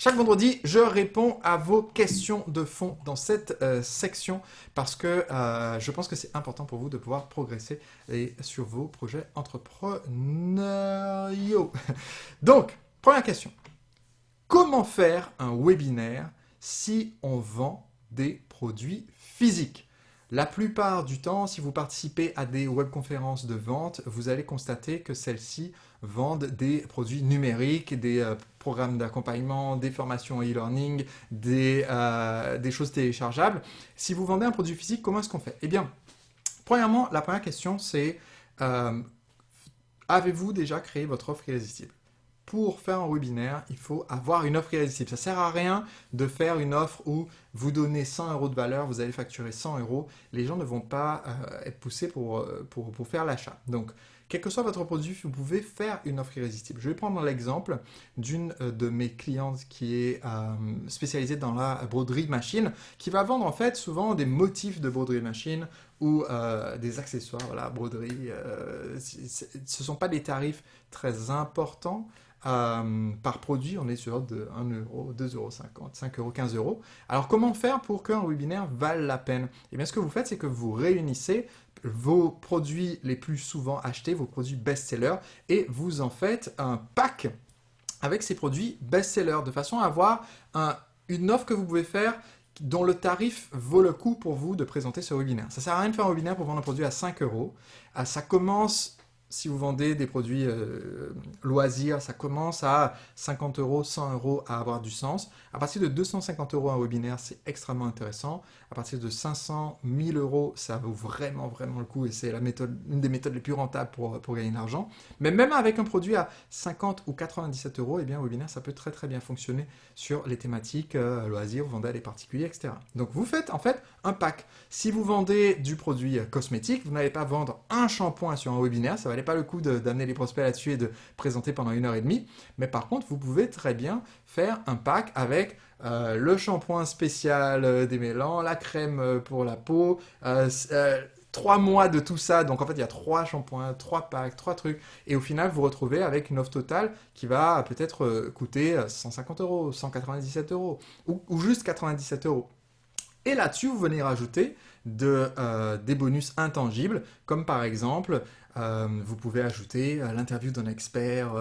Chaque vendredi, je réponds à vos questions de fond dans cette section parce que je pense que c'est important pour vous de pouvoir progresser sur vos projets entrepreneuriaux. Donc, première question. Comment faire un webinaire si on vend des produits physiques? La plupart du temps, si vous participez à des webconférences de vente, vous allez constater que celles-ci vendent des produits numériques, des programmes d'accompagnement, des formations e-learning, des choses téléchargeables. Si vous vendez un produit physique, comment est-ce qu'on fait? Eh bien, premièrement, la première question, c'est avez-vous déjà créé votre offre irrésistible? Pour faire un webinaire, il faut avoir une offre irrésistible. Ça ne sert à rien de faire une offre où vous donnez 100 € de valeur, vous allez facturer 100 €. Les gens ne vont pas être poussés pour faire l'achat. Donc, quel que soit votre produit, vous pouvez faire une offre irrésistible. Je vais prendre l'exemple d'une de mes clientes qui est spécialisée dans la broderie machine, qui va vendre en fait souvent des motifs de broderie machine ou des accessoires, voilà, broderie. Ce ne sont pas des tarifs très importants. Par produit, on est sur de 1 €, 2,50 €, 5 €, 15 €. Alors, comment faire pour qu'un webinaire vale la peine? Eh bien, ce que vous faites, c'est que vous réunissez vos produits les plus souvent achetés, vos produits best-sellers, et vous en faites un pack avec ces produits best-sellers, de façon à avoir une offre que vous pouvez faire dont le tarif vaut le coup pour vous de présenter ce webinaire. Ça ne sert à rien de faire un webinaire pour vendre un produit à 5 €. Ça commence... Si vous vendez des produits loisirs, ça commence à 50 €, 100 € à avoir du sens. À partir de 250 € un webinaire, c'est extrêmement intéressant. À partir de 500, 1000 €, ça vaut vraiment, vraiment le coup et c'est une des méthodes les plus rentables pour gagner de l'argent. Mais même avec un produit à 50 ou 97 €, eh bien, un webinaire, ça peut très, très bien fonctionner sur les thématiques loisirs, vous vendez à des particuliers, etc. Donc, vous faites en fait un pack. Si vous vendez du produit cosmétique, vous n'allez pas vendre un shampoing sur un webinaire, ça valait pas le coup d'amener les prospects là-dessus et de présenter pendant 1 h 30. Mais par contre, vous pouvez très bien faire un pack avec le shampoing spécial démêlant, la crème pour la peau, 3 mois de tout ça. Donc en fait, il y a 3 shampoings, 3 packs, 3 trucs. Et au final, vous vous retrouvez avec une offre totale qui va peut-être coûter 150 €, 197 € ou juste 97 €. Et là-dessus, vous venez rajouter des bonus intangibles, comme par exemple, vous pouvez ajouter l'interview d'un expert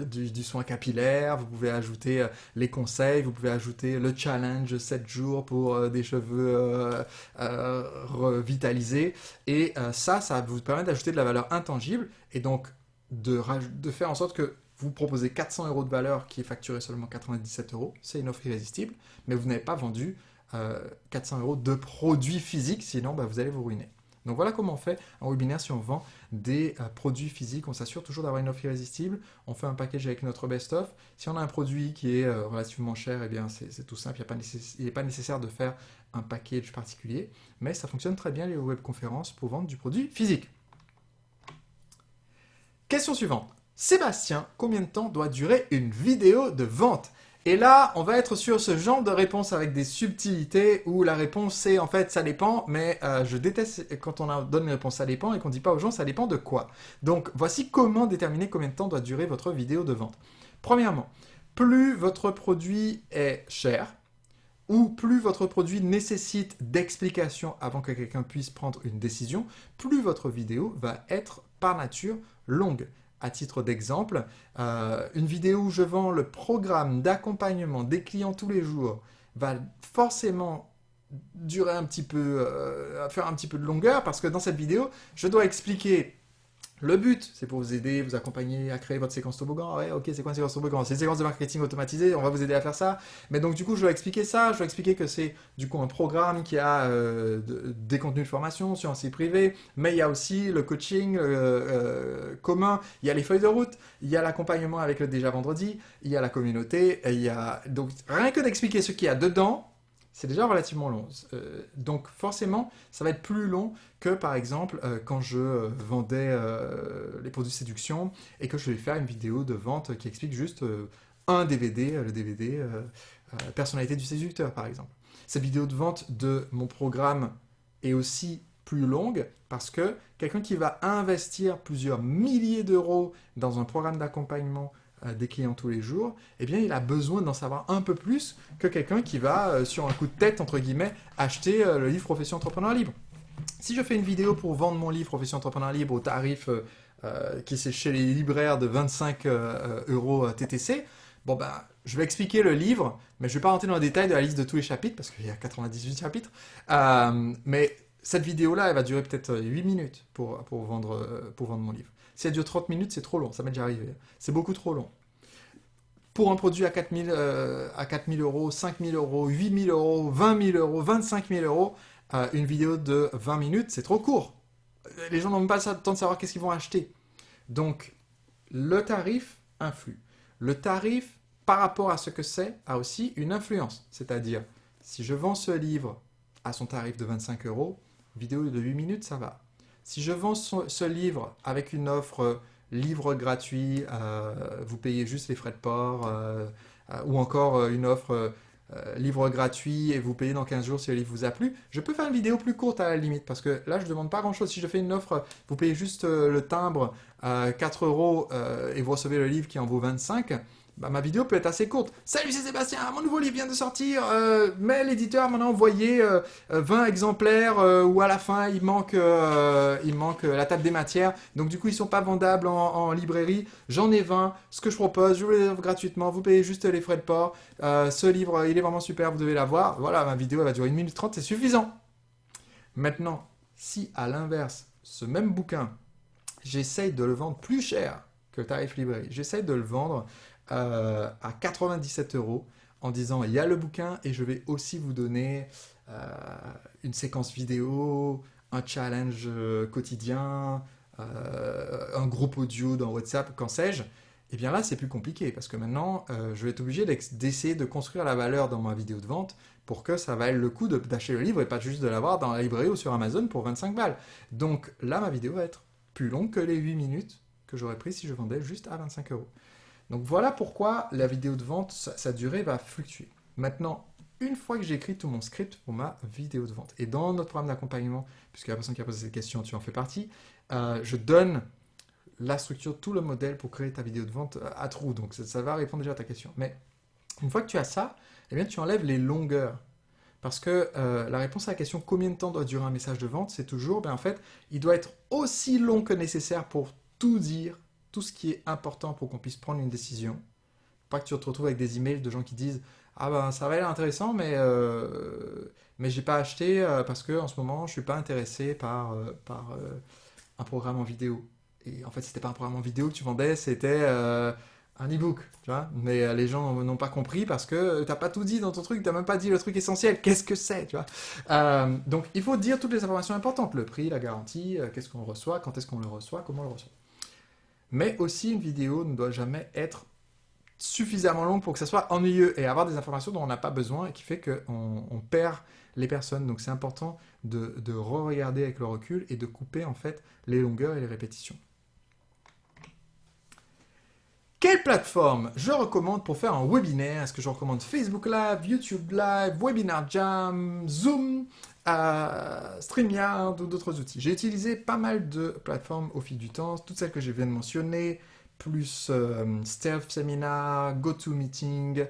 du soin capillaire, vous pouvez ajouter les conseils, vous pouvez ajouter le challenge 7 jours pour des cheveux revitalisés. Et ça va vous permettre d'ajouter de la valeur intangible et donc de faire en sorte que vous proposez 400 € de valeur qui est facturée seulement 97 €. C'est une offre irrésistible, mais vous n'avez pas vendu 400 € de produits physiques, sinon vous allez vous ruiner. Donc voilà comment on fait un webinaire si on vend des produits physiques. On s'assure toujours d'avoir une offre irrésistible. On fait un package avec notre best-of. Si on a un produit qui est relativement cher, eh bien c'est tout simple. Il n'est pas nécessaire de faire un package particulier. Mais ça fonctionne très bien les webconférences pour vendre du produit physique. Question suivante. Sébastien, combien de temps doit durer une vidéo de vente? Et là, on va être sur ce genre de réponse avec des subtilités où la réponse c'est en fait ça dépend, mais je déteste quand on donne une réponse ça dépend et qu'on ne dit pas aux gens ça dépend de quoi. Donc voici comment déterminer combien de temps doit durer votre vidéo de vente. Premièrement, plus votre produit est cher ou plus votre produit nécessite d'explications avant que quelqu'un puisse prendre une décision, plus votre vidéo va être par nature longue. À titre d'exemple, une vidéo où je vends le programme d'accompagnement des clients tous les jours va forcément durer un petit peu, faire un petit peu de longueur parce que dans cette vidéo, je dois expliquer. Le but, c'est pour vous aider, vous accompagner à créer votre séquence toboggan. Ouais, ok, c'est quoi une séquence toboggan? C'est une séquence de marketing automatisée, on va vous aider à faire ça. Mais donc, du coup, je dois expliquer ça. Je dois expliquer que c'est, du coup, un programme qui a des contenus de formation sur un site privé. Mais il y a aussi le coaching commun. Il y a les feuilles de route. Il y a l'accompagnement avec le Déjà Vendredi. Il y a la communauté. Et il y a... Donc, rien que d'expliquer ce qu'il y a dedans, c'est déjà relativement long. Donc forcément, ça va être plus long que par exemple quand je vendais les produits de séduction et que je vais faire une vidéo de vente qui explique juste un DVD, le DVD personnalité du séducteur par exemple. Cette vidéo de vente de mon programme est aussi plus longue parce que quelqu'un qui va investir plusieurs milliers d'euros dans un programme d'accompagnement des clients tous les jours, eh bien, il a besoin d'en savoir un peu plus que quelqu'un qui va, sur un coup de tête, entre guillemets, acheter le livre Profession Entrepreneur Libre. Si je fais une vidéo pour vendre mon livre Profession Entrepreneur Libre au tarif qui est chez les libraires de 25 euros TTC, bon ben, je vais expliquer le livre, mais je ne vais pas rentrer dans le détail de la liste de tous les chapitres, parce qu'il y a 98 chapitres. Mais cette vidéo-là, elle va durer peut-être 8 minutes pour vendre mon livre. Si elle dure 30 minutes, c'est trop long, ça m'est déjà arrivé. C'est beaucoup trop long. Pour un produit à 4 000 euros, 5 000 euros, 8 000 euros, 20 000 euros, 25 000 euros, une vidéo de 20 minutes, c'est trop court. Les gens n'ont même pas le temps de savoir qu'est-ce qu'ils vont acheter. Donc, le tarif influe. Le tarif, par rapport à ce que c'est, a aussi une influence. C'est-à-dire, si je vends ce livre à son tarif de 25 euros, vidéo de 8 minutes, ça va. Si je vends ce livre avec une offre livre gratuit, vous payez juste les frais de port, ou encore une offre livre gratuit et vous payez dans 15 jours si le livre vous a plu, je peux faire une vidéo plus courte à la limite, parce que là je ne demande pas grand chose. Si je fais une offre, vous payez juste le timbre 4 euros et vous recevez le livre qui en vaut 25, bah, ma vidéo peut être assez courte. Salut, c'est Sébastien, mon nouveau livre vient de sortir, mais l'éditeur m'en a envoyé 20 exemplaires où à la fin il manque la table des matières, donc du coup ils ne sont pas vendables en librairie. J'en ai 20, ce que je propose, je vous les offre gratuitement, vous payez juste les frais de port. Ce livre, il est vraiment super, vous devez l'avoir. Voilà, ma vidéo elle va durer 1 minute 30, c'est suffisant. Maintenant, si à l'inverse, ce même bouquin, j'essaye de le vendre plus cher que le tarif librairie, j'essaye de le vendre à 97 euros en disant il y a le bouquin et je vais aussi vous donner une séquence vidéo, un challenge quotidien, un groupe audio dans WhatsApp, qu'en sais-je. Et bien là, c'est plus compliqué parce que maintenant, je vais être obligé d'essayer de construire la valeur dans ma vidéo de vente pour que ça vaille le coup d'acheter le livre et pas juste de l'avoir dans la librairie ou sur Amazon pour 25 balles. Donc là, ma vidéo va être plus longue que les 8 minutes que j'aurais pris si je vendais juste à 25 euros. Donc voilà pourquoi la vidéo de vente, sa durée va fluctuer. Maintenant, une fois que j'ai écrit tout mon script pour ma vidéo de vente, et dans notre programme d'accompagnement, puisque la personne qui a posé cette question, tu en fais partie, je donne la structure, tout le modèle pour créer ta vidéo de vente à trous. Donc ça va répondre déjà à ta question. Mais une fois que tu as ça, eh bien, tu enlèves les longueurs. Parce que la réponse à la question combien de temps doit durer un message de vente, c'est toujours, en fait, il doit être aussi long que nécessaire pour tout dire, tout ce qui est important pour qu'on puisse prendre une décision. Pas que tu te retrouves avec des emails de gens qui disent ah ben ça va être intéressant mais j'ai pas acheté parce que en ce moment je suis pas intéressé par un programme en vidéo. Et en fait c'était pas un programme en vidéo que tu vendais, c'était un e-book, tu vois. Mais les gens n'ont pas compris parce que t'as pas tout dit dans ton truc, t'as même pas dit le truc essentiel. Qu'est-ce que c'est, tu vois. Donc il faut dire toutes les informations importantes, le prix, la garantie, qu'est-ce qu'on reçoit, quand est-ce qu'on le reçoit, comment on le reçoit. Mais aussi, une vidéo ne doit jamais être suffisamment longue pour que ça soit ennuyeux et avoir des informations dont on n'a pas besoin et qui fait qu'on perd les personnes. Donc c'est important de re-regarder avec le recul et de couper en fait les longueurs et les répétitions. Quelle plateforme je recommande pour faire un webinaire? Est-ce que je recommande Facebook Live, YouTube Live, Webinar Jam, Zoom, StreamYard ou d'autres outils? J'ai utilisé pas mal de plateformes au fil du temps, toutes celles que je viens de mentionner, plus Stealth Seminar, GoToMeeting,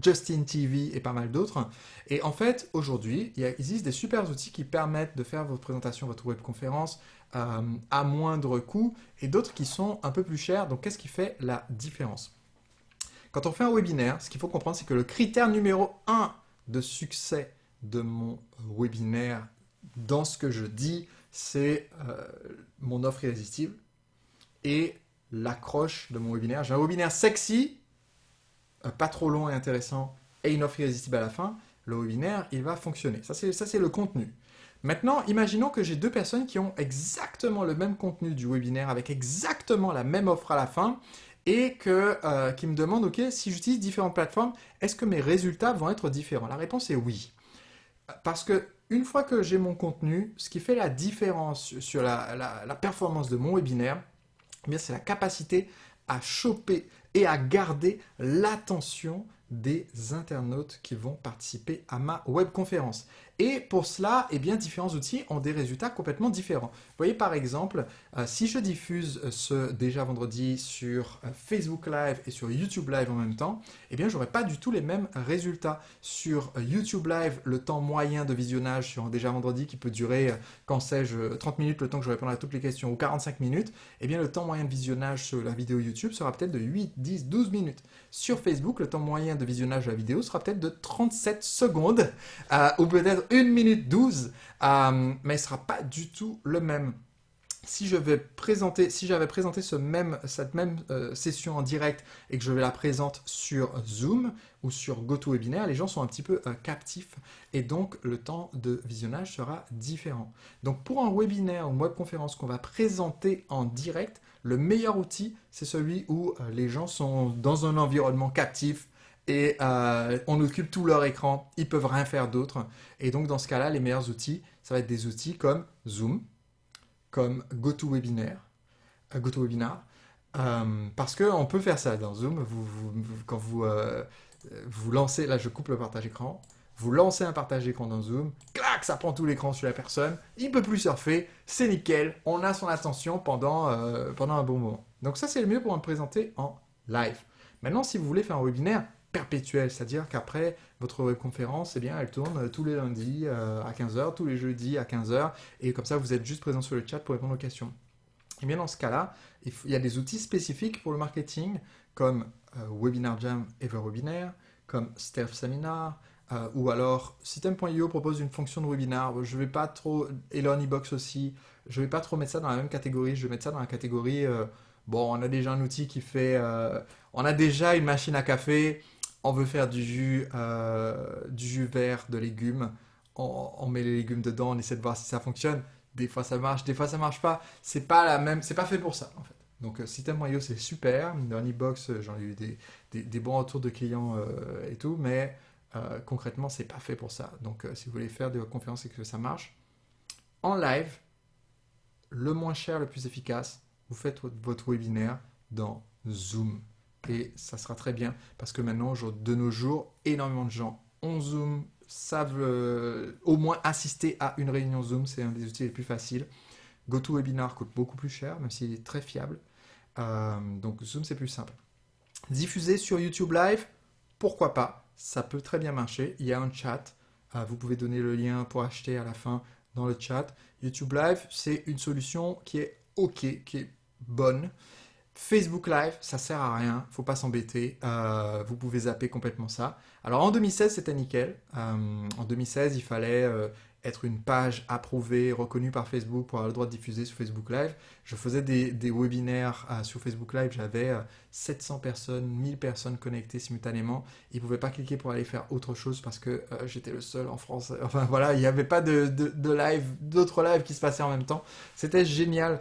Justin TV et pas mal d'autres. Et en fait, aujourd'hui, il existe des super outils qui permettent de faire votre présentation, votre webconférence à moindre coût et d'autres qui sont un peu plus chers. Donc, qu'est-ce qui fait la différence? Quand on fait un webinaire, ce qu'il faut comprendre, c'est que le critère numéro 1 de succès de mon webinaire, dans ce que je dis, c'est mon offre irrésistible et l'accroche de mon webinaire. J'ai un webinaire sexy, pas trop long et intéressant, et une offre irrésistible à la fin. Le webinaire, il va fonctionner. Ça, c'est le contenu. Maintenant, imaginons que j'ai deux personnes qui ont exactement le même contenu du webinaire, avec exactement la même offre à la fin, et qui me demandent, OK, si j'utilise différentes plateformes, est-ce que mes résultats vont être différents? La réponse est oui. Parce que une fois que j'ai mon contenu, ce qui fait la différence sur la performance de mon webinaire, eh bien, c'est la capacité à choper et à garder l'attention des internautes qui vont participer à ma webconférence. Et pour cela, eh bien, différents outils ont des résultats complètement différents. Vous voyez par exemple, si je diffuse ce déjà vendredi sur Facebook Live et sur YouTube Live en même temps, eh bien, j'aurai pas du tout les mêmes résultats. Sur YouTube Live, le temps moyen de visionnage sur un déjà vendredi qui peut durer, quand sais-je, 30 minutes, le temps que je réponds à toutes les questions, ou 45 minutes, eh bien, le temps moyen de visionnage sur la vidéo YouTube sera peut-être de 8, 10, 12 minutes. Sur Facebook, le temps moyen de visionnage de la vidéo sera peut-être de 37 secondes, ou peut-être 1 minute 12, mais il ne sera pas du tout le même. Si j'avais présenté cette même session en direct et que je la présente sur Zoom ou sur GoToWebinar, les gens sont un petit peu captifs et donc le temps de visionnage sera différent. Donc pour un webinaire ou une webconférence qu'on va présenter en direct, le meilleur outil, c'est celui où les gens sont dans un environnement captif et on occupe tout leur écran, ils peuvent rien faire d'autre. Et donc dans ce cas-là, les meilleurs outils, ça va être des outils comme Zoom, comme GoToWebinar, parce qu'on peut faire ça dans Zoom. Quand vous lancez, là je coupe le partage écran, vous lancez un partage d'écran dans Zoom, clac, ça prend tout l'écran sur la personne, il ne peut plus surfer, c'est nickel, on a son attention pendant un bon moment. Donc ça c'est le mieux pour me présenter en live. Maintenant si vous voulez faire un webinaire perpétuel, c'est-à-dire qu'après votre webconférence, eh bien, elle tourne tous les lundis à 15 h, tous les jeudis à 15 h, et comme ça vous êtes juste présent sur le chat pour répondre aux questions. Et bien dans ce cas-là, il y a des outils spécifiques pour le marketing, comme Webinar Jam EverWebinar, comme Stealth Seminar, ou alors System.io propose une fonction de webinar. Je ne vais pas trop, et LearnyBox aussi, je ne vais pas trop mettre ça dans la même catégorie, je vais mettre ça dans la catégorie, bon, on a déjà un outil qui fait, on a déjà une machine à café, on veut faire du jus vert de légumes, on met les légumes dedans, on essaie de voir si ça fonctionne. Des fois ça marche, des fois ça marche pas. C'est pas la même, c'est pas fait pour ça en fait. Donc System.io c'est super, LearnyBox j'en ai eu des bons retours de clients et tout, mais concrètement c'est pas fait pour ça. Donc si vous voulez faire des conférences et que ça marche, en live, le moins cher, le plus efficace, vous faites votre webinaire dans Zoom. Et ça sera très bien parce que maintenant, de nos jours, énormément de gens ont Zoom, savent au moins assister à une réunion Zoom. C'est un des outils les plus faciles. GoToWebinar coûte beaucoup plus cher, même s'il est très fiable. Donc Zoom, c'est plus simple. Diffuser sur YouTube Live, pourquoi pas? Ça peut très bien marcher. Il y a un chat. Vous pouvez donner le lien pour acheter à la fin dans le chat. YouTube Live, c'est une solution qui est OK, qui est bonne. Facebook Live, ça sert à rien, faut pas s'embêter, vous pouvez zapper complètement ça. Alors en 2016, c'était nickel. En 2016, il fallait être une page approuvée, reconnue par Facebook pour avoir le droit de diffuser sur Facebook Live. Je faisais des webinaires sur Facebook Live, j'avais 700 personnes, 1000 personnes connectées simultanément. Ils ne pouvaient pas cliquer pour aller faire autre chose parce que j'étais le seul en France. Enfin voilà, il n'y avait pas d'autres lives qui se passaient en même temps. C'était génial.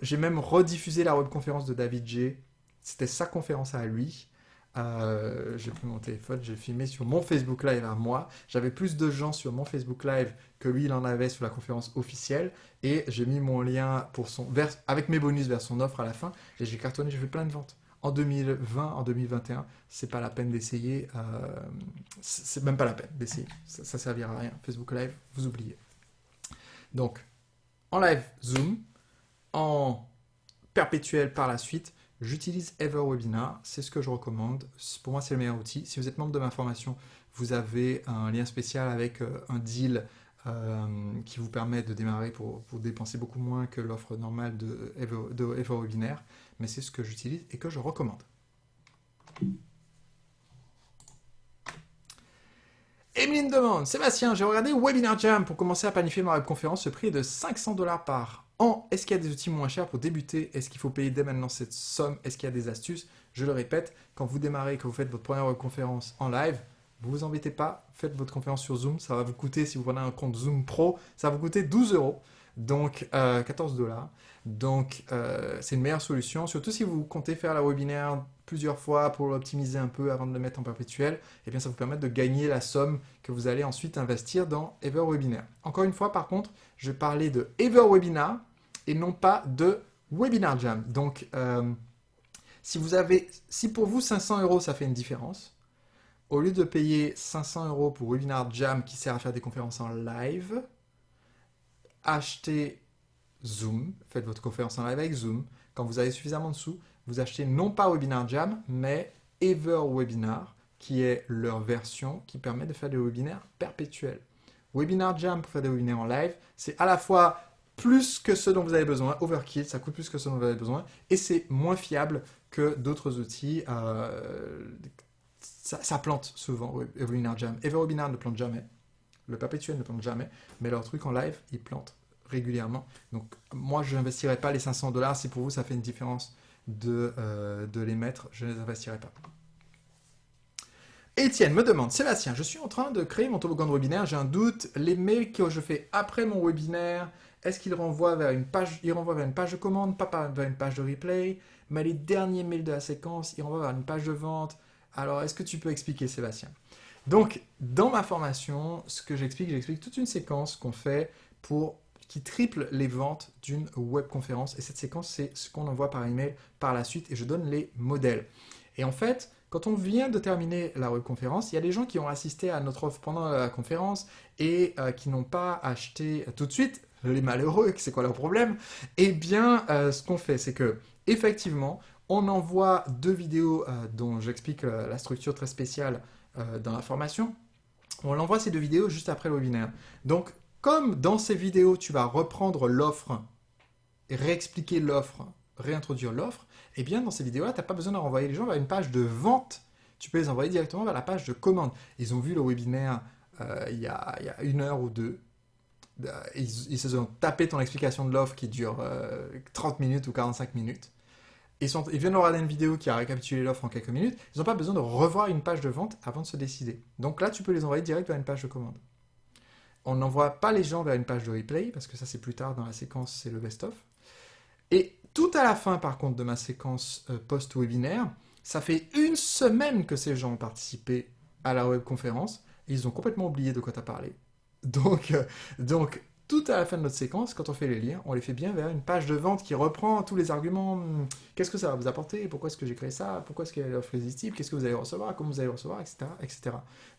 J'ai même rediffusé la webconférence de David J. C'était sa conférence à lui. J'ai pris mon téléphone, j'ai filmé sur mon Facebook Live à moi. J'avais plus de gens sur mon Facebook Live que lui, il en avait sur la conférence officielle. Et j'ai mis mon lien avec mes bonus vers son offre à la fin. Et j'ai cartonné, j'ai fait plein de ventes. En 2020, en 2021, c'est pas la peine d'essayer. C'est même pas la peine d'essayer. Ça servira à rien. Facebook Live, vous oubliez. Donc, en live Zoom, en perpétuel par la suite, j'utilise EverWebinar, c'est ce que je recommande. Pour moi, c'est le meilleur outil. Si vous êtes membre de ma formation, vous avez un lien spécial avec un deal qui vous permet de démarrer pour dépenser beaucoup moins que l'offre normale de EverWebinar. Mais c'est ce que j'utilise et que je recommande. Emeline demande, Sébastien, j'ai regardé Webinar Jam pour commencer à planifier ma webconférence. Ce prix est de 500 $ par an. Est-ce qu'il y a des outils moins chers pour débuter? Est-ce qu'il faut payer dès maintenant cette somme? Est-ce qu'il y a des astuces? Je le répète, quand vous démarrez, que vous faites votre première webconférence en live, vous vous embêtez pas, faites votre conférence sur Zoom. Ça va vous coûter, si vous prenez un compte Zoom Pro, ça va vous coûter 12 €, donc 14 $. Donc c'est une meilleure solution, surtout si vous comptez faire la webinaire plusieurs fois pour l'optimiser un peu avant de le mettre en perpétuel, et bien ça vous permet de gagner la somme que vous allez ensuite investir dans EverWebinar. Encore une fois, par contre, je parlais de EverWebinar et non pas de Webinar Jam. Donc, si pour vous 500 € ça fait une différence, Au lieu de payer 500 € pour Webinar Jam qui sert à faire des conférences en live, achetez Zoom, faites votre conférence en live avec Zoom. Quand vous avez suffisamment de sous, vous achetez non pas Webinar Jam, mais EverWebinar, qui est leur version qui permet de faire des webinaires perpétuels. Webinar Jam pour faire des webinaires en live, c'est à la fois plus que ce dont vous avez besoin, overkill, ça coûte plus que ce dont vous avez besoin, et c'est moins fiable que d'autres outils. Ça plante souvent, Webinar Jam. EverWebinar ne plante jamais, le perpétuel ne plante jamais, mais leur truc en live, il plante régulièrement. Donc moi, je n'investirai pas les 500 $. Si pour vous, ça fait une différence de les mettre, je ne les investirai pas. Étienne me demande, Sébastien, je suis en train de créer mon toboggan de webinaire, j'ai un doute, les mails que je fais après mon webinaire, est-ce qu'ils renvoient vers une page, de commande, pas vers une page de replay, mais les derniers mails de la séquence, ils renvoient vers une page de vente. Alors, est-ce que tu peux expliquer, Sébastien? Donc, dans ma formation, ce que j'explique toute une séquence qu'on fait qui triple les ventes d'une webconférence. Et cette séquence, c'est ce qu'on envoie par email par la suite et je donne les modèles. Et en fait, quand on vient de terminer la webconférence, il y a des gens qui ont assisté à notre offre pendant la conférence et qui n'ont pas acheté tout de suite, les malheureux, c'est quoi leur problème? Eh bien, ce qu'on fait, c'est que effectivement, on envoie 2 vidéos dont j'explique la structure très spéciale dans la formation. On envoie ces 2 vidéos juste après le webinaire. Donc, comme dans ces vidéos, tu vas reprendre l'offre, réexpliquer l'offre, réintroduire l'offre, eh bien, dans ces vidéos-là, tu n'as pas besoin de renvoyer les gens vers une page de vente. Tu peux les envoyer directement vers la page de commande. Ils ont vu le webinaire il y a 1 heure ou 2. Ils se sont tapé ton explication de l'offre qui dure 30 minutes ou 45 minutes. Ils viennent de regarder une vidéo qui a récapitulé l'offre en quelques minutes. Ils n'ont pas besoin de revoir une page de vente avant de se décider. Donc là, tu peux les envoyer direct vers une page de commande. On n'envoie pas les gens vers une page de replay, parce que ça, c'est plus tard dans la séquence, c'est le best-of. Et tout à la fin, par contre, de ma séquence post-webinaire, ça fait 1 semaine que ces gens ont participé à la webconférence. Ils ont complètement oublié de quoi tu as parlé. Donc, tout à la fin de notre séquence, quand on fait les liens, on les fait bien vers une page de vente qui reprend tous les arguments. Qu'est-ce que ça va vous apporter? Pourquoi est-ce que j'ai créé ça? Pourquoi est-ce qu'il y a l'offre irrésistible? Qu'est-ce que vous allez recevoir? Comment vous allez recevoir? Etc. etc.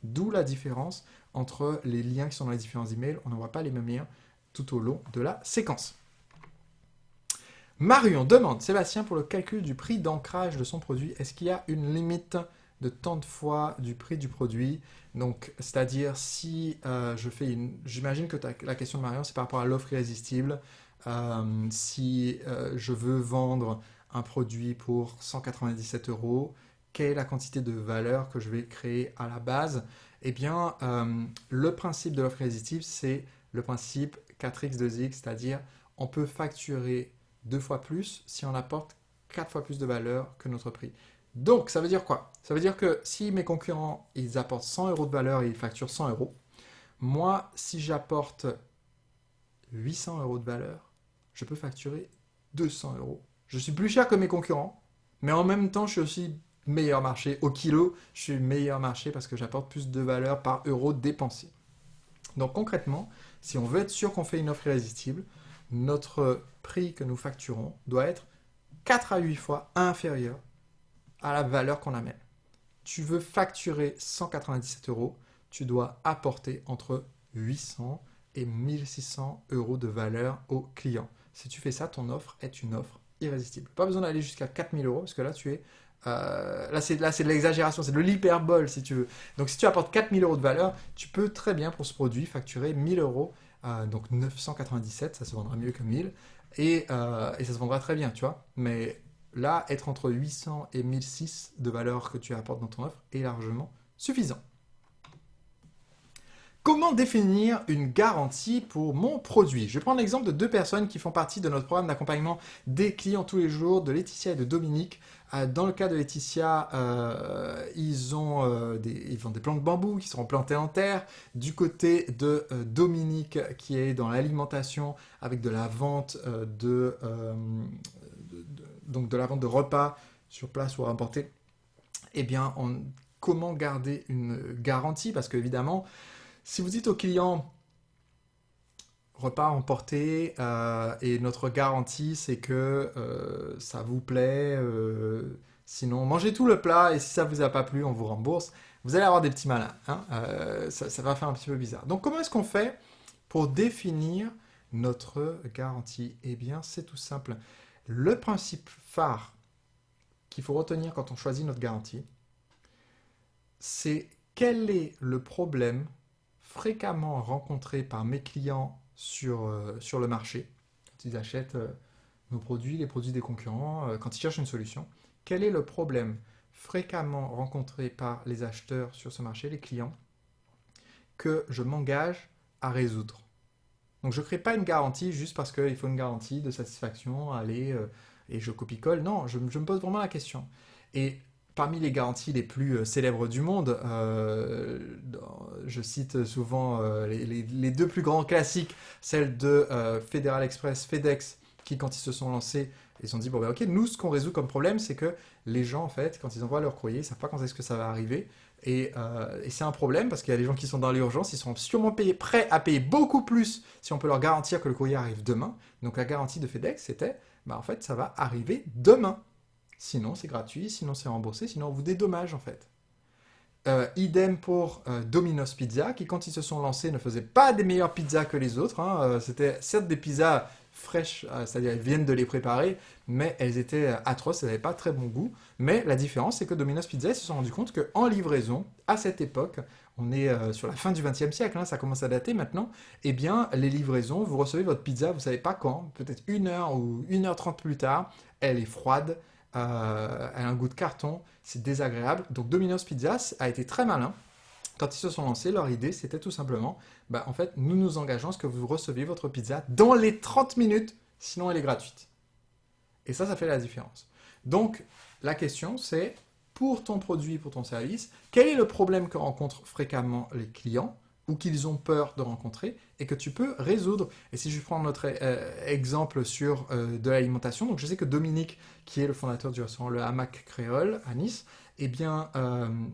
D'où la différence entre les liens qui sont dans les différents emails. On n'envoie pas les mêmes liens tout au long de la séquence. Marion demande, Sébastien, pour le calcul du prix d'ancrage de son produit, est-ce qu'il y a une limite de tant de fois du prix du produit? Donc, c'est-à-dire si je fais J'imagine que la question de Marion, c'est par rapport à l'offre irrésistible. Si je veux vendre un produit pour 197 €, quelle est la quantité de valeur que je vais créer à la base? Eh bien, le principe de l'offre irrésistible, c'est le principe 4x2x, c'est-à-dire on peut facturer 2 fois plus si on apporte 4 fois plus de valeur que notre prix. Donc, ça veut dire quoi? Ça veut dire que si mes concurrents, ils apportent 100 € de valeur et ils facturent 100 €, moi, si j'apporte 800 € de valeur, je peux facturer 200 €. Je suis plus cher que mes concurrents, mais en même temps, je suis aussi meilleur marché. Au kilo, je suis meilleur marché parce que j'apporte plus de valeur par euro dépensé. Donc concrètement, si on veut être sûr qu'on fait une offre irrésistible, notre prix que nous facturons doit être 4 à 8 fois inférieur à la valeur qu'on amène. Tu veux facturer 197 €, tu dois apporter entre 800 et 1600 € de valeur au client. Si tu fais ça, ton offre est une offre irrésistible. Pas besoin d'aller jusqu'à 4000 €, parce que là, là, c'est de l'exagération, c'est de l'hyperbole, si tu veux. Donc, si tu apportes 4000 € de valeur, tu peux très bien, pour ce produit, facturer 1000 €, donc 997, ça se vendra mieux que 1000, et ça se vendra très bien, tu vois. Mais là, être entre 800 et 1006 de valeur que tu apportes dans ton offre est largement suffisant. Comment définir une garantie pour mon produit? Je vais prendre l'exemple de 2 personnes qui font partie de notre programme d'accompagnement des clients tous les jours, de Laetitia et de Dominique. Dans le cas de Laetitia, ils vendent des plants de bambou qui seront plantés en terre. Du côté de Dominique, qui est dans l'alimentation avec de la vente donc de la vente de repas sur place ou à emporter, eh bien, comment garder une garantie? Parce qu'évidemment, si vous dites au client repas emporté et notre garantie c'est que ça vous plaît, Sinon, mangez tout le plat et si ça vous a pas plu, on vous rembourse. Vous allez avoir des petits malins, hein. Ça va faire un petit peu bizarre. Donc, comment est-ce qu'on fait pour définir notre garantie? Eh bien, c'est tout simple. Le principe phare qu'il faut retenir quand on choisit notre garantie, c'est quel est le problème fréquemment rencontré par mes clients sur le marché, quand ils achètent nos produits, les produits des concurrents, quand ils cherchent une solution. Quel est le problème fréquemment rencontré par les acheteurs sur ce marché, les clients, que je m'engage à résoudre? Donc je ne crée pas une garantie juste parce qu'il faut une garantie de satisfaction, allez, et je copie-colle. Non, je me pose vraiment la question. Et parmi les garanties les plus célèbres du monde, je cite souvent les deux plus grands classiques, celle de Federal Express, FedEx, qui quand ils se sont lancés, ils se sont dit, bon ben ok, nous ce qu'on résout comme problème, c'est que les gens en fait, quand ils envoient leur courrier, ils ne savent pas quand est-ce que ça va arriver. Et c'est un problème parce qu'il y a des gens qui sont dans l'urgence, ils sont sûrement prêts à payer beaucoup plus si on peut leur garantir que le courrier arrive demain. Donc la garantie de FedEx, c'était, bah en fait, ça va arriver demain. Sinon, c'est gratuit, sinon c'est remboursé, sinon on vous dédommage en fait. Idem pour Domino's Pizza, qui quand ils se sont lancés ne faisaient pas des meilleures pizzas que les autres, hein. C'était certes des pizzas fraîches, c'est-à-dire ils viennent de les préparer, mais elles étaient atroces, elles n'avaient pas très bon goût. Mais la différence, c'est que Domino's Pizza, ils se sont rendus compte qu'en livraison, à cette époque, on est sur la fin du XXe siècle, hein, ça commence à dater maintenant, eh bien les livraisons, vous recevez votre pizza, vous ne savez pas quand, peut-être 1 heure ou 1h30 plus tard, elle est froide, elle a un goût de carton, c'est désagréable. Donc Domino's Pizza a été très malin. Quand ils se sont lancés, leur idée c'était tout simplement, bah, en fait, nous nous engageons à ce que vous receviez votre pizza dans les 30 minutes, sinon elle est gratuite. Et ça fait la différence. Donc la question c'est, pour ton produit, pour ton service, quel est le problème que rencontrent fréquemment les clients ou qu'ils ont peur de rencontrer et que tu peux résoudre. Et si je prends notre exemple sur de l'alimentation, donc je sais que Dominique, qui est le fondateur du restaurant Le Hamac Créole à Nice, eh bien,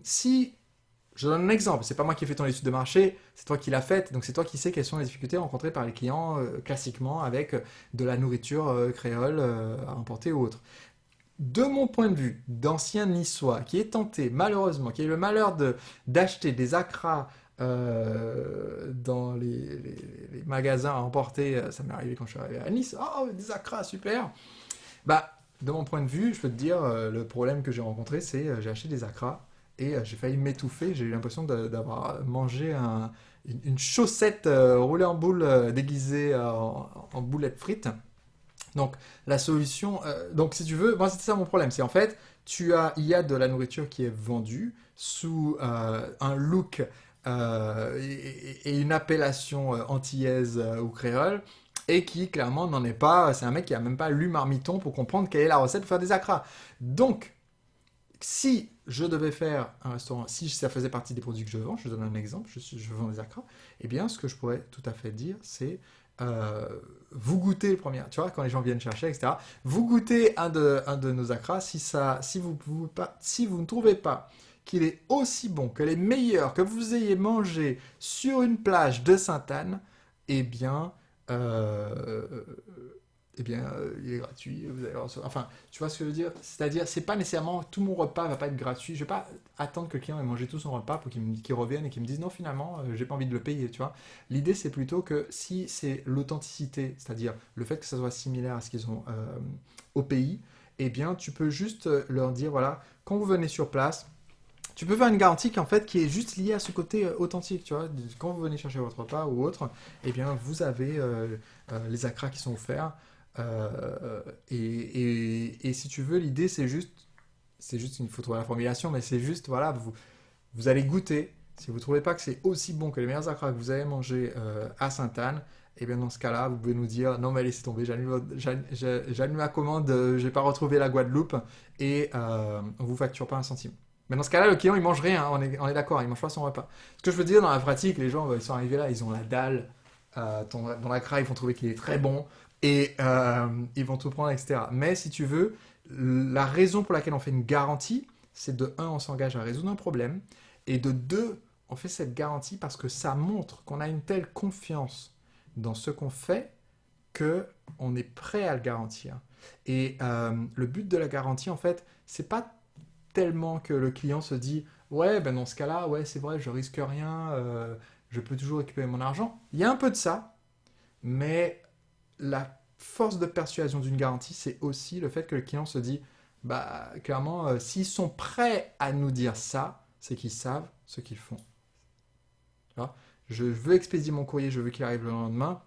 si je donne un exemple, c'est pas moi qui ai fait ton étude de marché, c'est toi qui l'as faite, donc c'est toi qui sais quelles sont les difficultés rencontrées par les clients classiquement avec de la nourriture créole à emporter ou autre. De mon point de vue, d'ancien niçois qui est tenté, malheureusement, qui a eu le malheur d'acheter des acras dans les magasins à emporter, ça m'est arrivé quand je suis arrivé à Nice, oh, des acras, super! Bah, de mon point de vue, je peux te dire, le problème que j'ai rencontré, c'est j'ai acheté des acras et j'ai failli m'étouffer, j'ai eu l'impression d'avoir mangé une chaussette roulée en boule déguisée en boulettes frites. Donc la solution, donc si tu veux, moi c'était ça mon problème, c'est en fait, il y a de la nourriture qui est vendue sous un look et une appellation antillaise ou créole, et qui clairement n'en est pas, c'est un mec qui a même pas lu Marmiton pour comprendre quelle est la recette pour faire des acras. Donc, si je devais faire un restaurant, si ça faisait partie des produits que je vends, je donne un exemple, je vends des acras, eh bien ce que je pourrais tout à fait dire, c'est euh, vous goûtez le premier, tu vois, quand les gens viennent chercher, etc. Vous goûtez un de nos acras, si vous ne trouvez pas qu'il est aussi bon que les meilleurs que vous ayez mangé sur une plage de Sainte-Anne, eh bien, euh, il est gratuit. Enfin, tu vois ce que je veux dire? C'est-à-dire, c'est pas nécessairement tout mon repas va pas être gratuit. Je vais pas attendre que le client ait mangé tout son repas pour qu'il revienne et qu'il me dise non, finalement, j'ai pas envie de le payer. Tu vois? L'idée, c'est plutôt que si c'est l'authenticité, c'est-à-dire le fait que ça soit similaire à ce qu'ils ont au pays, eh bien, tu peux juste leur dire voilà, quand vous venez sur place, tu peux faire une garantie qui est juste liée à ce côté authentique, tu vois. Quand vous venez chercher votre repas ou autre, eh bien, vous avez les acras qui sont offerts. Et si tu veux, l'idée, il faut trouver la formulation, mais c'est juste, voilà, vous allez goûter. Si vous ne trouvez pas que c'est aussi bon que les meilleurs acras que vous avez mangés à Sainte-Anne, et bien dans ce cas-là, vous pouvez nous dire non mais laissez tomber, j'annule ma commande, j'ai pas retrouvé la Guadeloupe et on vous facture pas un centime. Mais dans ce cas-là, le client il mange rien, hein, on est d'accord, il mange pas son repas. Ce que je veux dire dans la pratique, les gens ils sont arrivés là, ils ont la dalle, dans l'acra ils vont trouver qu'il est très bon et ils vont tout prendre, etc. Mais si tu veux, la raison pour laquelle on fait une garantie, c'est de un, on s'engage à résoudre un problème, et de deux, on fait cette garantie parce que ça montre qu'on a une telle confiance dans ce qu'on fait que on est prêt à le garantir. Et le but de la garantie, en fait, c'est pas tellement que le client se dit ouais, ben dans ce cas-là, ouais, c'est vrai, je risque rien, je peux toujours récupérer mon argent. Il y a un peu de ça, mais la force de persuasion d'une garantie, c'est aussi le fait que le client se dit bah clairement, s'ils sont prêts à nous dire ça, c'est qu'ils savent ce qu'ils font. Tu vois, je veux expédier mon courrier, je veux qu'il arrive le lendemain.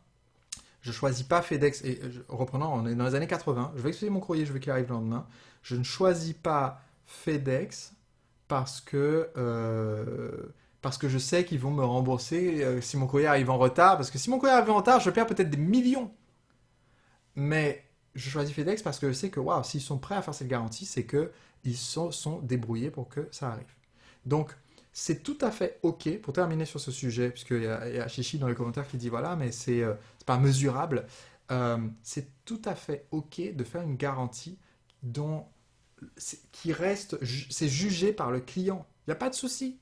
Je ne choisis pas FedEx. Et reprenons, on est dans les années 80. Je veux expédier mon courrier, je veux qu'il arrive le lendemain. Je ne choisis pas FedEx parce que, parce que je sais qu'ils vont me rembourser si mon courrier arrive en retard. Parce que si mon courrier arrive en retard, je perds peut-être des millions. Mais je choisis FedEx parce que je sais que waouh, s'ils sont prêts à faire cette garantie, c'est qu'ils sont débrouillés pour que ça arrive. Donc, c'est tout à fait OK, pour terminer sur ce sujet, puisqu'il y a Chichi dans les commentaires qui dit voilà, mais c'est pas mesurable. C'est tout à fait OK de faire une garantie dont, qui reste, c'est jugé par le client. Il n'y a pas de souci.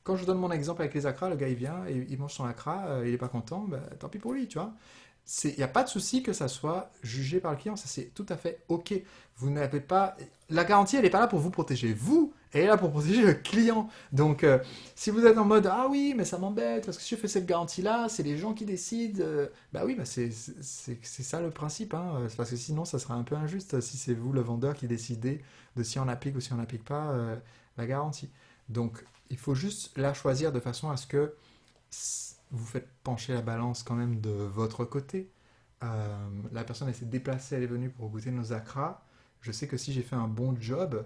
Quand je donne mon exemple avec les acras, le gars il vient, et il mange son acra, il n'est pas content, bah, tant pis pour lui, tu vois. Il n'y a pas de souci que ça soit jugé par le client, ça c'est tout à fait OK. Vous n'avez pas... La garantie, elle n'est pas là pour vous protéger, vous, elle est là pour protéger le client. Donc, si vous êtes en mode, ah oui, mais ça m'embête, parce que si je fais cette garantie-là, c'est les gens qui décident, bah oui, bah c'est ça le principe, hein, parce que sinon, ça serait un peu injuste si c'est vous, le vendeur, qui décidez de si on applique ou si on n'applique pas la garantie. Donc, il faut juste la choisir de façon à ce que vous faites pencher la balance quand même de votre côté. La personne elle s'est déplacée, elle est venue pour goûter nos acras. Je sais que si j'ai fait un bon job,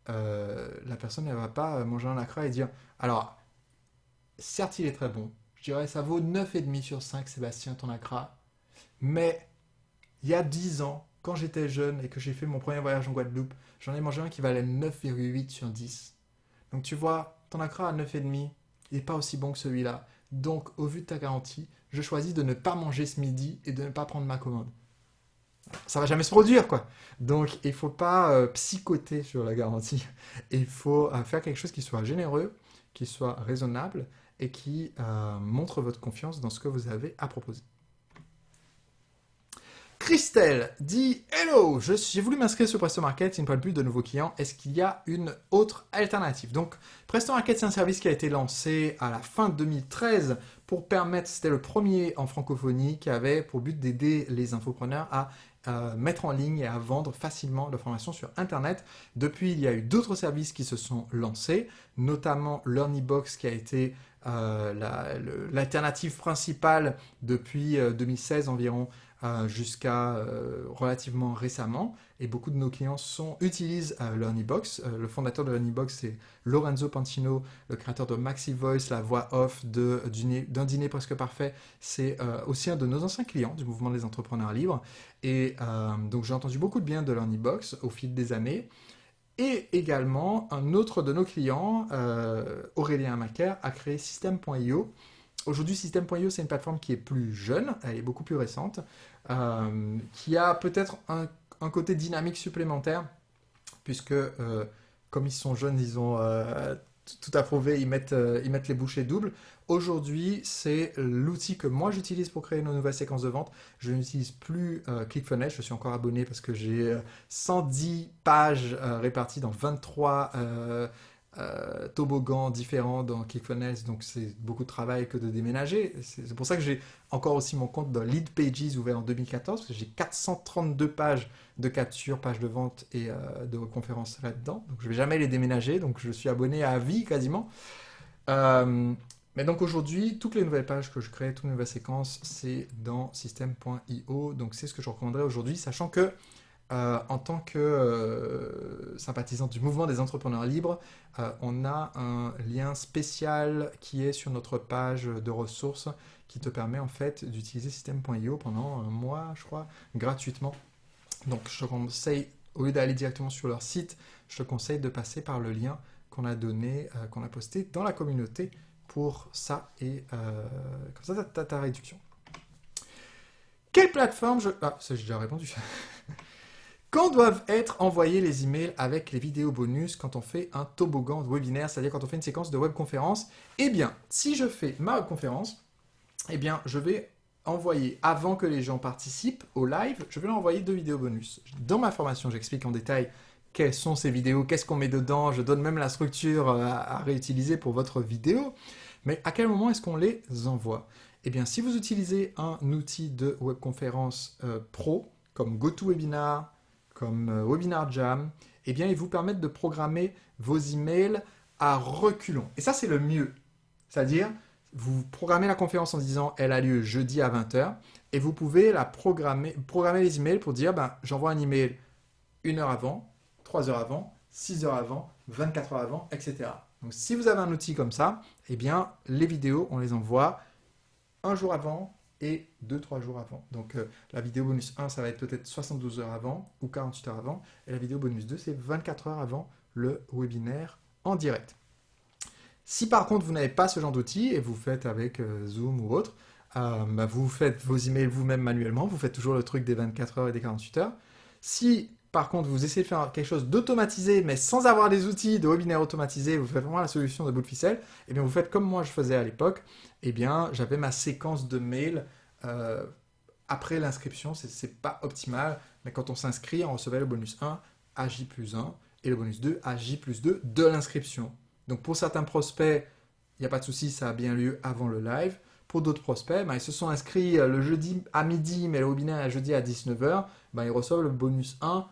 la personne elle va pas manger un acra et dire alors certes il est très bon, je dirais ça vaut 9,5 sur 5 Sébastien ton acra, mais il y a 10 ans quand j'étais jeune et que j'ai fait mon premier voyage en Guadeloupe, j'en ai mangé un qui valait 9,8 sur 10. Donc tu vois, ton acra à 9,5, il n'est pas aussi bon que celui-là. Donc, au vu de ta garantie, je choisis de ne pas manger ce midi et de ne pas prendre ma commande. Ça va jamais se produire, quoi. Donc, il ne faut pas psychoter sur la garantie. Il faut faire quelque chose qui soit généreux, qui soit raisonnable et qui montre votre confiance dans ce que vous avez à proposer. Christelle dit Hello, j'ai voulu m'inscrire sur Presto Market, il ne parle plus de nouveaux clients. Est-ce qu'il y a une autre alternative? Donc, Presto Market, c'est un service qui a été lancé à la fin 2013 pour permettre, c'était le premier en francophonie qui avait pour but d'aider les infopreneurs à mettre en ligne et à vendre facilement leurs formations sur Internet. Depuis, il y a eu d'autres services qui se sont lancés, notamment LearnyBox qui a été l'alternative principale depuis 2016 environ jusqu'à relativement récemment. Et beaucoup de nos clients utilisent LearnyBox. Le fondateur de LearnyBox, c'est Lorenzo Pantino, le créateur de Maxi Voice, la voix off d'un dîner presque parfait. C'est aussi un de nos anciens clients du mouvement des entrepreneurs libres. Et donc j'ai entendu beaucoup de bien de LearnyBox au fil des années. Et également, un autre de nos clients, Aurélien Macaire, a créé System.io. Aujourd'hui, System.io, c'est une plateforme qui est plus jeune, elle est beaucoup plus récente, qui a peut-être un côté dynamique supplémentaire, puisque comme ils sont jeunes, ils ont tout approuvé, ils mettent les bouchées doubles. Aujourd'hui, c'est l'outil que moi j'utilise pour créer nos nouvelles séquences de vente. Je n'utilise plus ClickFunnels, je suis encore abonné parce que j'ai 110 pages réparties dans 23 toboggans différents dans ClickFunnels, donc c'est beaucoup de travail que de déménager. C'est pour ça que j'ai encore aussi mon compte dans Lead Pages ouvert en 2014, parce que j'ai 432 pages de capture, pages de vente et de conférences là-dedans. Donc je ne vais jamais les déménager, donc je suis abonné à vie quasiment. Mais donc aujourd'hui, toutes les nouvelles pages que je crée, toutes les nouvelles séquences, c'est dans System.io. Donc c'est ce que je recommanderais aujourd'hui, sachant que en tant que sympathisant du mouvement des entrepreneurs libres, on a un lien spécial qui est sur notre page de ressources qui te permet en fait d'utiliser System.io pendant un mois, je crois, gratuitement. Donc je te conseille, au lieu d'aller directement sur leur site, je te conseille de passer par le lien qu'on a donné, qu'on a posté dans la communauté pour ça, et comme ça tu as ta réduction. Quelle plateforme Ah, ça j'ai déjà répondu. Quand doivent être envoyés les emails avec les vidéos bonus quand on fait un toboggan de webinaire, c'est-à-dire quand on fait une séquence de webconférence? Eh bien, si je fais ma webconférence, eh bien, je vais envoyer, avant que les gens participent au live, je vais leur envoyer 2 vidéos bonus. Dans ma formation, j'explique en détail quelles sont ces vidéos, qu'est-ce qu'on met dedans, je donne même la structure à réutiliser pour votre vidéo, mais à quel moment est-ce qu'on les envoie? Eh bien, si vous utilisez un outil de webconférence pro, comme GoToWebinar, comme Webinar Jam, eh bien, ils vous permettent de programmer vos emails à reculons. Et ça, c'est le mieux. C'est-à-dire, vous programmez la conférence en disant elle a lieu jeudi à 20 h et vous pouvez la programmer les emails pour dire ben, j'envoie un email 1 heure avant, 3 heures avant, 6 heures avant, 24 heures avant, etc. Donc si vous avez un outil comme ça, eh bien les vidéos, on les envoie un jour avant et 2-3 jours avant. Donc la vidéo bonus 1, ça va être peut-être 72 heures avant ou 48 heures avant. Et la vidéo bonus 2, c'est 24 heures avant le webinaire en direct. Si par contre vous n'avez pas ce genre d'outil et vous faites avec Zoom ou autre, bah, vous faites vos emails vous-même manuellement, vous faites toujours le truc des 24 heures et des 48 heures. Si par contre vous essayez de faire quelque chose d'automatisé mais sans avoir des outils de webinaire automatisé, vous faites vraiment la solution de bout de ficelle, et bien vous faites comme moi je faisais à l'époque, et bien j'avais ma séquence de mails après l'inscription, c'est pas optimal, mais quand on s'inscrit, on recevait le bonus 1 à J+1 et le bonus 2 à J+2 de l'inscription. Donc pour certains prospects, il n'y a pas de souci, ça a bien lieu avant le live. Pour d'autres prospects, ben, ils se sont inscrits le jeudi à midi, mais le webinaire est jeudi à 19 h, ben, ils reçoivent le bonus 1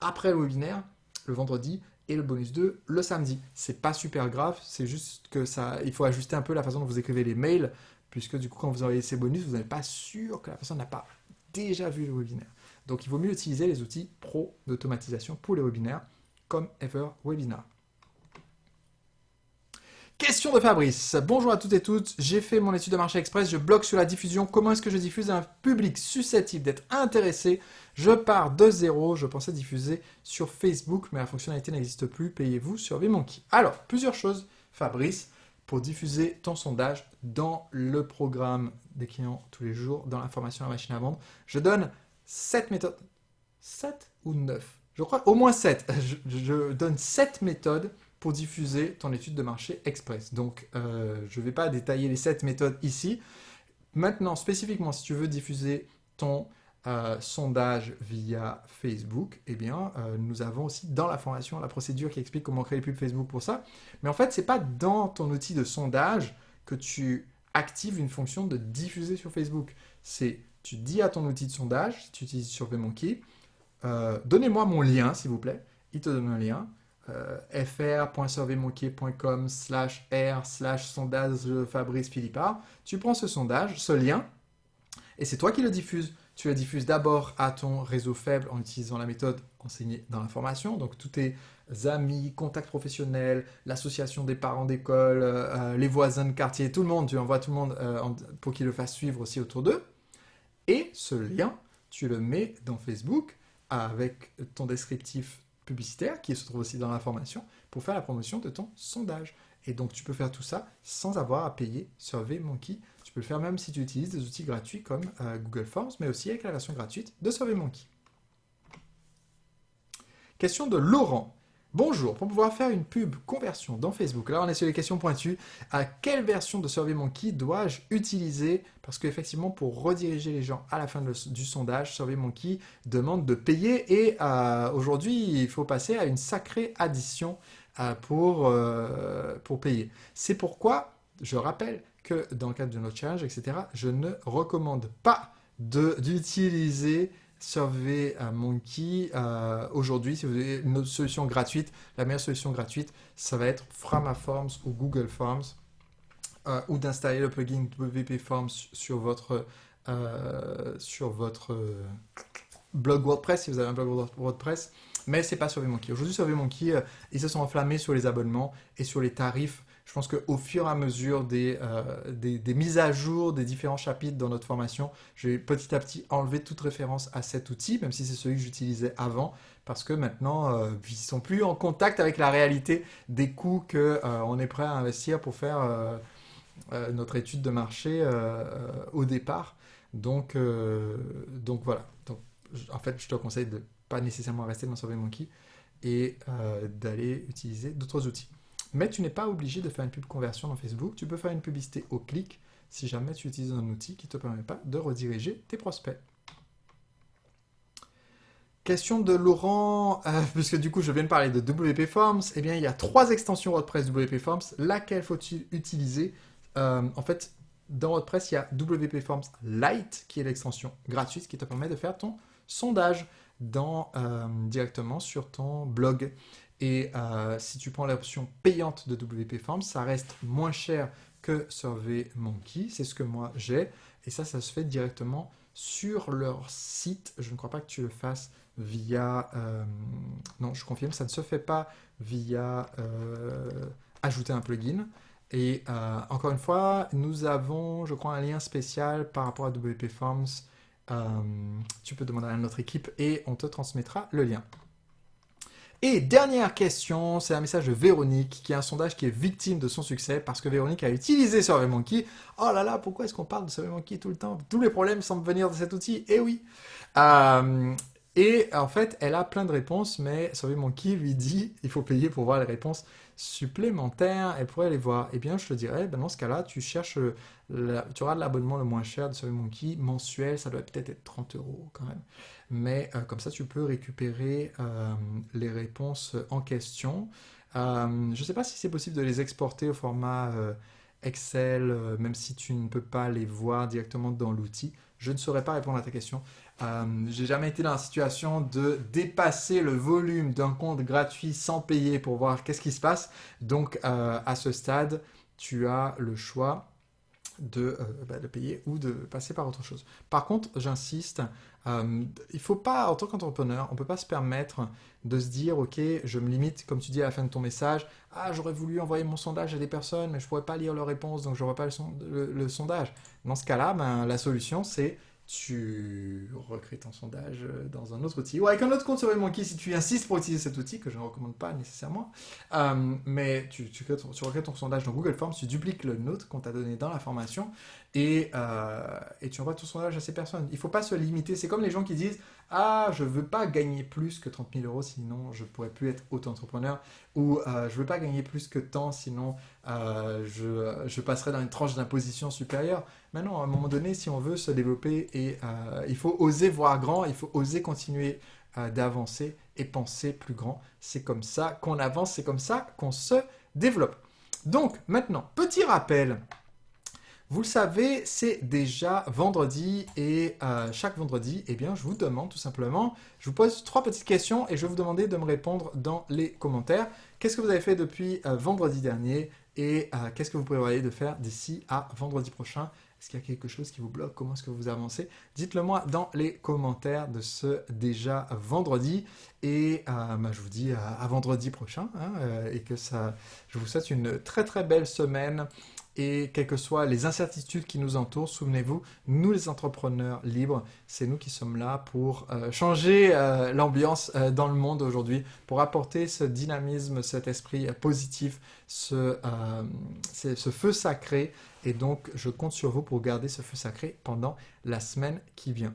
après le webinaire, le vendredi, et le bonus 2 le samedi. C'est pas super grave, c'est juste que il faut ajuster un peu la façon dont vous écrivez les mails, puisque du coup, quand vous envoyez ces bonus, vous n'êtes pas sûr que la personne n'a pas déjà vu le webinaire. Donc il vaut mieux utiliser les outils pro d'automatisation pour les webinaires, comme EverWebinar. Question de Fabrice. Bonjour à toutes et tous. J'ai fait mon étude de marché express. Je bloque sur la diffusion. Comment est-ce que je diffuse à un public susceptible d'être intéressé? Je pars de zéro. Je pensais diffuser sur Facebook, mais la fonctionnalité n'existe plus. Payez-vous sur VMonkey. Alors, plusieurs choses, Fabrice, pour diffuser ton sondage dans le programme des clients tous les jours, dans l'information à la machine à vendre. Je donne 7 méthodes. 7 ou 9? Je crois au moins 7. Je donne 7 méthodes pour diffuser ton étude de marché express. Donc, je ne vais pas détailler les 7 méthodes ici. Maintenant, spécifiquement, si tu veux diffuser ton sondage via Facebook, eh bien, nous avons aussi dans la formation la procédure qui explique comment créer les pubs Facebook pour ça. Mais en fait, ce n'est pas dans ton outil de sondage que tu actives une fonction de diffuser sur Facebook. C'est, tu dis à ton outil de sondage, si tu utilises sur VMonkey, donnez-moi mon lien, s'il vous plaît. Il te donne un lien. fr.surveymonkey.com/r/sondage Fabrice Philippard. Tu prends ce sondage, ce lien, et c'est toi qui le diffuses. Tu le diffuses d'abord à ton réseau faible en utilisant la méthode enseignée dans la formation. Donc tous tes amis, contacts professionnels, l'association des parents d'école, les voisins de quartier, tout le monde, tu envoies tout le monde pour qu'ils le fassent suivre aussi autour d'eux. Et ce lien, tu le mets dans Facebook avec ton descriptif publicitaire qui se trouve aussi dans l'information pour faire la promotion de ton sondage. Et donc tu peux faire tout ça sans avoir à payer SurveyMonkey. Tu peux le faire même si tu utilises des outils gratuits comme Google Forms, mais aussi avec la version gratuite de SurveyMonkey. Question de Laurent. Bonjour, pour pouvoir faire une pub conversion dans Facebook, là on est sur les questions pointues, à quelle version de SurveyMonkey dois-je utiliser? Parce qu'effectivement, pour rediriger les gens à la fin du sondage, SurveyMonkey demande de payer et aujourd'hui, il faut passer à une sacrée addition pour payer. C'est pourquoi, je rappelle que dans le cadre de notre challenge, etc., je ne recommande pas d'utiliser SurveyMonkey aujourd'hui. Si vous avez une autre solution gratuite, la meilleure solution gratuite, ça va être Framaforms ou Google Forms, ou d'installer le plugin WP Forms sur votre blog WordPress, si vous avez un blog WordPress, mais c'est pas SurveyMonkey. Aujourd'hui, SurveyMonkey, ils se sont enflammés sur les abonnements et sur les tarifs. Je pense qu'au fur et à mesure des mises à jour des différents chapitres dans notre formation, je vais petit à petit enlever toute référence à cet outil, même si c'est celui que j'utilisais avant, parce que maintenant, ils ne sont plus en contact avec la réalité des coûts qu'on est prêt à investir pour faire notre étude de marché au départ. Donc voilà. Donc, en fait, je te conseille de ne pas nécessairement rester dans SurveyMonkey et d'aller utiliser d'autres outils. Mais tu n'es pas obligé de faire une pub conversion dans Facebook. Tu peux faire une publicité au clic si jamais tu utilises un outil qui ne te permet pas de rediriger tes prospects. Question de Laurent, puisque du coup je viens de parler de WP Forms, eh bien il y a 3 extensions WordPress WP Forms, laquelle faut-il utiliser? En fait, dans WordPress, il y a WP Forms Lite, qui est l'extension gratuite qui te permet de faire ton sondage directement sur ton blog. Et si tu prends l'option payante de WP Forms, ça reste moins cher que SurveyMonkey, c'est ce que moi j'ai, et ça se fait directement sur leur site. Je ne crois pas que tu le fasses via... non, je confirme, ça ne se fait pas via ajouter un plugin. Et encore une fois, nous avons, je crois, un lien spécial par rapport à WP Forms. Tu peux demander à notre équipe et on te transmettra le lien. Et dernière question, c'est un message de Véronique, qui a un sondage qui est victime de son succès parce que Véronique a utilisé SurveyMonkey. Oh là là, pourquoi est-ce qu'on parle de SurveyMonkey tout le temps? Tous les problèmes semblent venir de cet outil. Eh oui. Et en fait, elle a plein de réponses, mais SurveyMonkey lui dit il faut payer pour voir les réponses supplémentaires. Elle pourrait les voir. Eh bien, je te dirais, ben dans ce cas-là, tu cherches, tu auras l'abonnement le moins cher de SurveyMonkey mensuel. Ça doit peut-être être 30 € quand même. Mais comme ça, tu peux récupérer les réponses en question. Je ne sais pas si c'est possible de les exporter au format Excel, même si tu ne peux pas les voir directement dans l'outil. Je ne saurais pas répondre à ta question. J'ai jamais été dans la situation de dépasser le volume d'un compte gratuit sans payer pour voir qu'est-ce qui se passe. Donc, à ce stade, tu as le choix de payer ou de passer par autre chose. Par contre, j'insiste, il ne faut pas, en tant qu'entrepreneur, on ne peut pas se permettre de se dire, ok, je me limite, comme tu dis à la fin de ton message, ah, j'aurais voulu envoyer mon sondage à des personnes, mais je ne pourrais pas lire leurs réponses, donc je n'aurai pas le sondage. Dans ce cas-là, la solution, c'est tu recrées ton sondage dans un autre outil ou avec un autre compte SurveyMonkey si tu insistes pour utiliser cet outil que je ne recommande pas nécessairement, mais tu recrées ton sondage dans Google Forms, tu dupliques le nôtre qu'on t'a donné dans la formation et tu envoies ton sondage à ces personnes. Il ne faut pas se limiter, c'est comme les gens qui disent ah, je ne veux pas gagner plus que 30 000 € sinon je ne pourrais plus être auto-entrepreneur, ou je ne veux pas gagner plus que tant sinon je passerai dans une tranche d'imposition supérieure. Maintenant, à un moment donné, si on veut se développer, il faut oser voir grand, il faut oser continuer d'avancer et penser plus grand. C'est comme ça qu'on avance, c'est comme ça qu'on se développe. Donc, maintenant, petit rappel. Vous le savez, c'est déjà vendredi et chaque vendredi, eh bien, je vous demande tout simplement, je vous pose 3 petites questions et je vais vous demander de me répondre dans les commentaires. Qu'est-ce que vous avez fait depuis vendredi dernier et qu'est-ce que vous prévoyez de faire d'ici à vendredi prochain? Est-ce qu'il y a quelque chose qui vous bloque? Comment est-ce que vous avancez? Dites-le moi dans les commentaires de ce déjà vendredi. Et je vous dis à vendredi prochain. Et que je vous souhaite une très très belle semaine. Et quelles que soient les incertitudes qui nous entourent, souvenez-vous, nous les entrepreneurs libres, c'est nous qui sommes là pour changer l'ambiance dans le monde aujourd'hui, pour apporter ce dynamisme, cet esprit positif, ce feu sacré. Et donc, je compte sur vous pour garder ce feu sacré pendant la semaine qui vient.